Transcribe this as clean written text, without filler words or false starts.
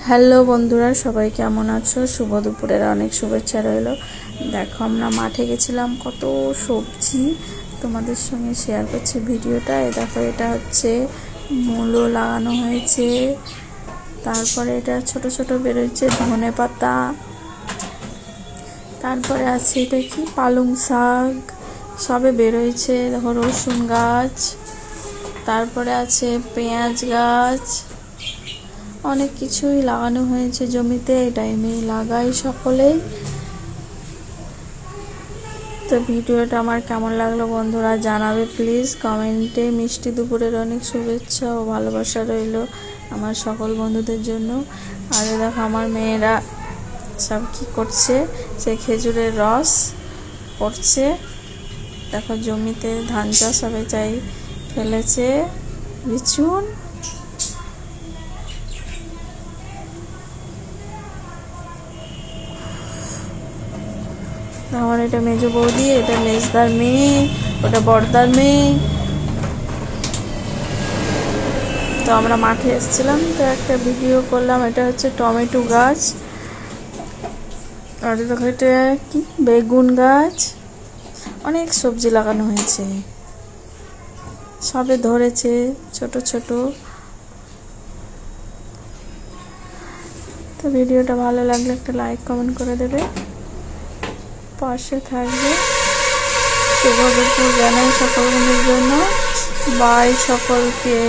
Hello বন্ধুরা, সবাই কেমন আছো? শুভ দুপুরের অনেক শুভেচ্ছা রইল। দেখো, আমরা মাঠে গেছিলাম, কত সবজি তোমাদের সঙ্গে শেয়ার করছি ভিডিওটা। দেখো, এটা হচ্ছে মূলো লাগানো হয়েছে, তারপরে এটা ছোট ছোট বেরোচ্ছে ধনে পাতা, তারপরে আছে এটা কি পালং শাক সবে বেরোয়ছে। দেখো, রসুন গাছ, তারপরে আছে পেঁয়াজ গাছ, অনেক কিছুই লাগানো হয়েছে জমিতে। এই টাইমে লাগাই সকলেই। তো ভিডিওটা আমার কেমন লাগলো বন্ধুরা জানাবে প্লিজ কমেন্টে। মিষ্টি দুপুরের অনেক শুভেচ্ছা ও ভালোবাসা রইল আমার সকল বন্ধুদের জন্য। আর দেখো, আমার মেয়েরা সব কি করছে, সে খেজুরের রস করছে। দেখো, জমিতে ধান চাষ হবে, চাই ফেলেছে বিচুন। আমার এটা মেজো বৌদি, এটা মেজদার মেয়ে, ওটা বড়দার মেয়ে। তো আমরা মাঠে এসেছিলাম, তো একটা ভিডিও করলাম। এটা হচ্ছে টমেটো গাছ, আর দেখো এটা কি বেগুন গাছ। অনেক সবজি লাগানো হয়েছে, সবে ধরেছে ছোট ছোট। তো ভিডিওটা ভালো লাগলে একটা লাইক কমেন্ট করে দেবে, পাশে থাকবে। শুভ দুপুর জানাই সকল বন্ধুর জন্য। বাই সকলকে।